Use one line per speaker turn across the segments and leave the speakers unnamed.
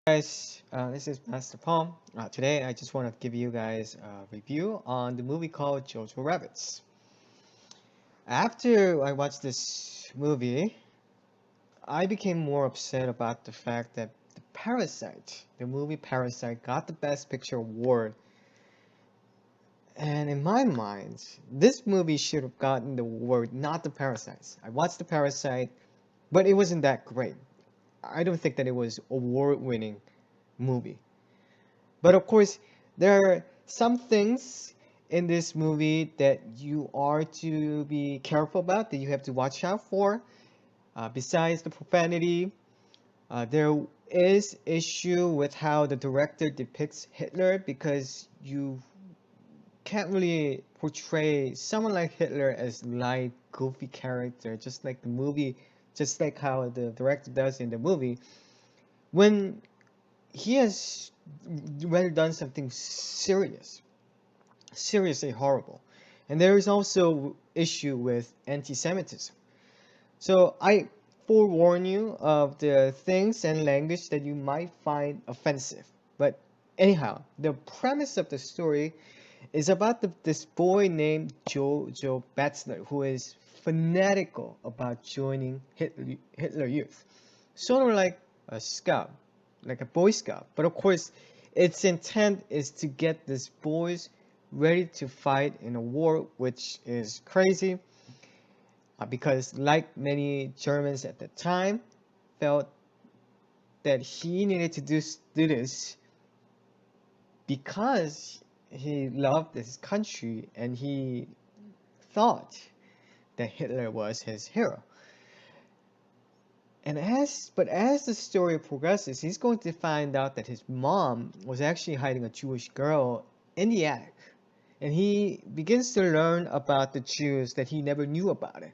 Guys, this is Master Paul. Today I just want to give you guys a review on the movie called JoJo Rabbits. After I watched this movie, I became more upset about the fact that the movie Parasite, got the Best Picture award. And in my mind, this movie should have gotten the award, not the Parasite. I watched the Parasite, but it wasn't that great. I don't think that it was award-winning movie. But of course, there are some things in this movie that you are to be careful about, that you have to watch out for. Besides the profanity, there is issue with how the director depicts Hitler because you can't really portray someone like Hitler as light, goofy character, just like the movie, just like how the director does in the movie. When he has rather done something seriously horrible. And there is also issue with anti-Semitism. So I forewarn you of the things and language that you might find offensive. But anyhow, the premise of the story is about this boy named JoJo Batzler who is fanatical about joining Hitler Youth. Sort of like a scout, like a Boy Scout. But of course, its intent is to get these boys ready to fight in a war, which is crazy because, like many Germans at the time, felt that he needed to do this because he loved his country and he thought that Hitler was his hero. But as the story progresses, he's going to find out that his mom was actually hiding a Jewish girl in the attic. And he begins to learn about the Jews that he never knew about it.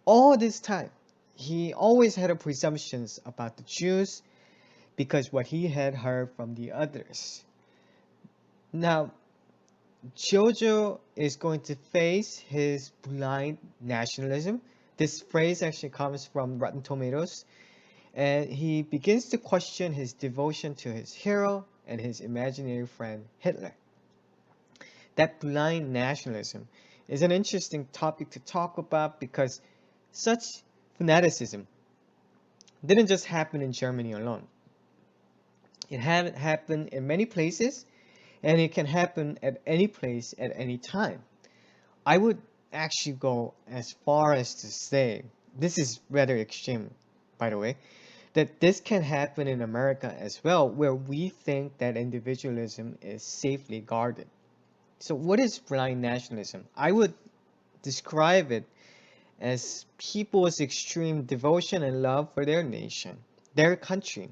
All this time, he always had a presumptions about the Jews because what he had heard from the others. Now, Jojo is going to face his blind nationalism. This phrase actually comes from Rotten Tomatoes, and he begins to question his devotion to his hero and his imaginary friend Hitler. That blind nationalism is an interesting topic to talk about because such fanaticism didn't just happen in Germany alone. It had happened in many places, and it can happen at any place at any time. I would actually go as far as to say, this is rather extreme, by the way, that this can happen in America as well, where we think that individualism is safely guarded. So, what is blind nationalism? I would describe it as people's extreme devotion and love for their nation, their country,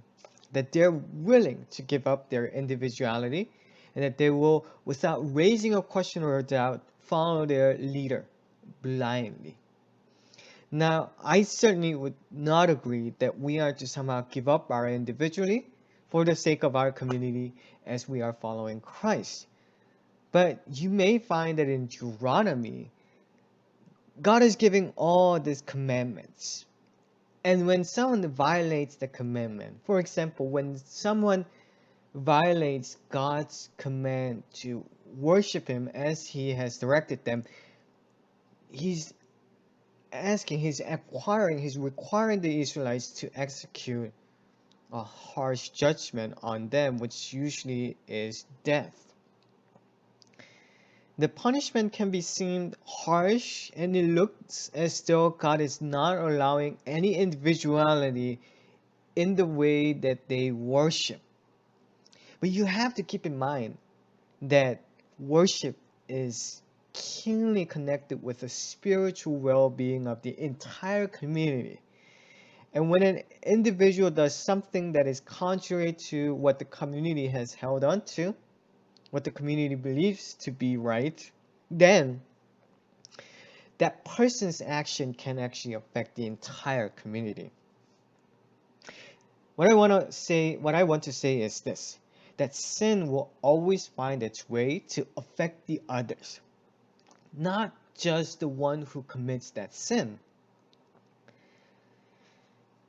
that they're willing to give up their individuality and that they will, without raising a question or a doubt, follow their leader blindly. Now, I certainly would not agree that we are to somehow give up our individuality for the sake of our community as we are following Christ. But you may find that in Deuteronomy, God is giving all these commandments. And when someone violates the commandment, for example, when someone violates God's command to worship Him as He has directed them, He's he's requiring the Israelites to execute a harsh judgment on them, which usually is death. The punishment can be seen harsh and it looks as though God is not allowing any individuality in the way that they worship. But you have to keep in mind that worship is keenly connected with the spiritual well-being of the entire community. And when an individual does something that is contrary to what the community has held on to, what the community believes to be right, then that person's action can actually affect the entire community. What I want to say is this, that sin will always find its way to affect the others, not just the one who commits that sin.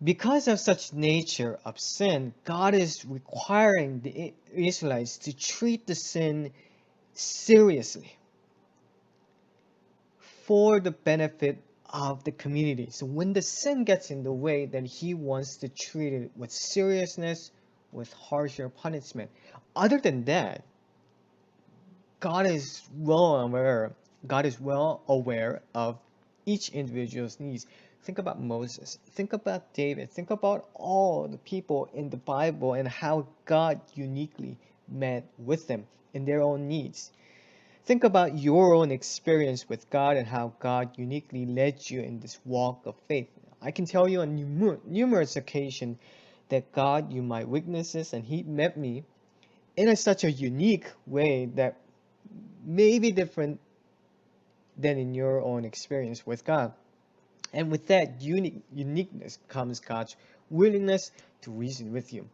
Because of such nature of sin, God is requiring the Israelites to treat the sin seriously for the benefit of the community. So when the sin gets in the way, then he wants to treat it with seriousness, with harsher punishment. Other than that, God is well aware. God is well aware of each individual's needs. Think about Moses. Think about David. Think about all the people in the Bible and how God uniquely met with them in their own needs. Think about your own experience with God and how God uniquely led you in this walk of faith. I can tell you on numerous occasions that God knew my weaknesses and He met me in such a unique way that may be different than in your own experience with God. And with that uniqueness comes God's willingness to reason with you.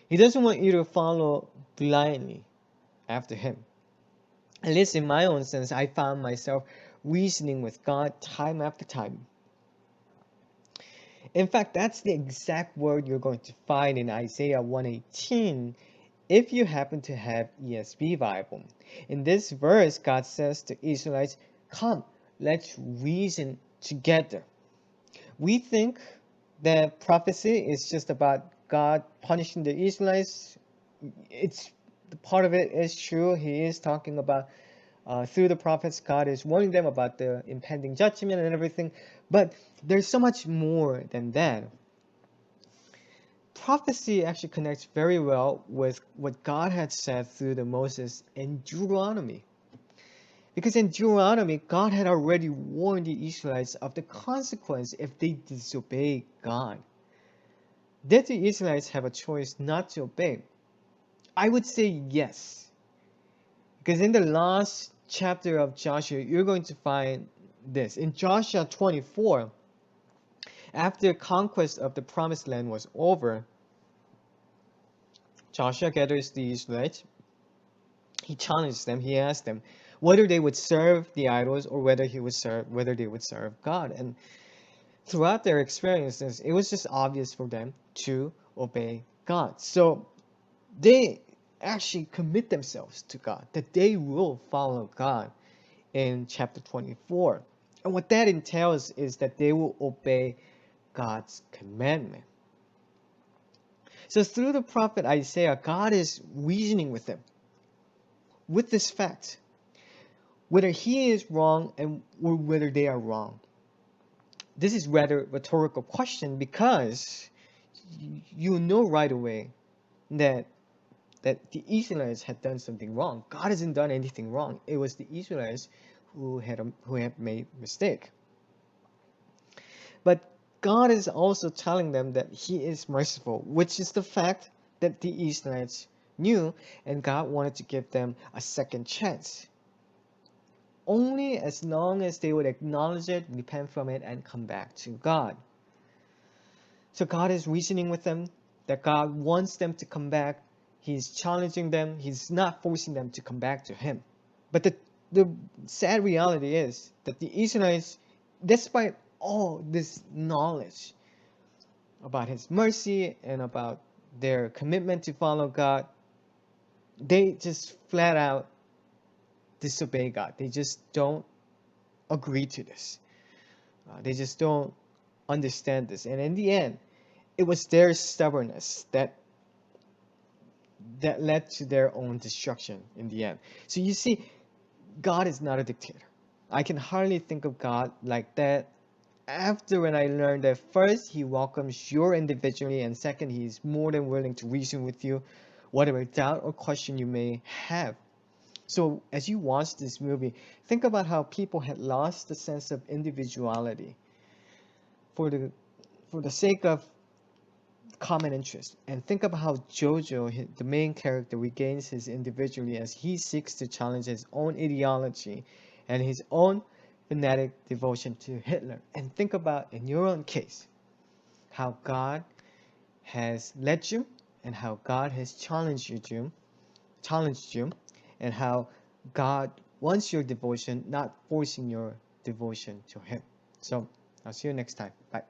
He doesn't want you to follow blindly after Him. At least in my own sense, I found myself reasoning with God time after time. In fact, that's the exact word you're going to find in Isaiah 118 if you happen to have ESV Bible. In this verse, God says to Israelites, "Come, let's reason together." We think that prophecy is just about God punishing the Israelites. It's part of it is true. He is talking about through the prophets, God is warning them about the impending judgment and everything. But there's so much more than that. Prophecy actually connects very well with what God had said through the Moses in Deuteronomy. Because in Deuteronomy, God had already warned the Israelites of the consequence if they disobey God. Did the Israelites have a choice not to obey? I would say yes. Because in the last chapter of Joshua, you're going to find this. In Joshua 24, after conquest of the promised land was over, Joshua gathers the Israelites. He challenged them. He asked them whether they would serve the idols or whether they would serve God. And throughout their experiences, it was just obvious for them to obey God. So they actually commit themselves to God, that they will follow God in chapter 24. And what that entails is that they will obey God's commandment. So through the prophet Isaiah, God is reasoning with them with this fact, whether he is wrong or whether they are wrong. This is rather a rhetorical question because you know right away that the Israelites had done something wrong. God hasn't done anything wrong. It was the Israelites who had made mistake. But God is also telling them that He is merciful, which is the fact that the Israelites knew, and God wanted to give them a second chance. Only as long as they would acknowledge it, repent from it, and come back to God. So God is reasoning with them that God wants them to come back. He's challenging them. He's not forcing them to come back to Him. But the sad reality is that the Israelites, despite all this knowledge about His mercy and about their commitment to follow God, they just flat out disobey God. They just don't agree to this. They just don't understand this. And in the end, it was their stubbornness that led to their own destruction in the end. So you see, God is not a dictator. I can hardly think of God like that after when I learned that first, He welcomes you individually, and second, He is more than willing to reason with you, whatever doubt or question you may have. So as you watch this movie, think about how people had lost the sense of individuality for the sake of common interest. And think about how JoJo, the main character, regains his individuality as he seeks to challenge his own ideology and his own fanatic devotion to Hitler. And think about, in your own case, how God has led you and how God has challenged you, and how God wants your devotion, not forcing your devotion to Him. So I'll see you next time. Bye.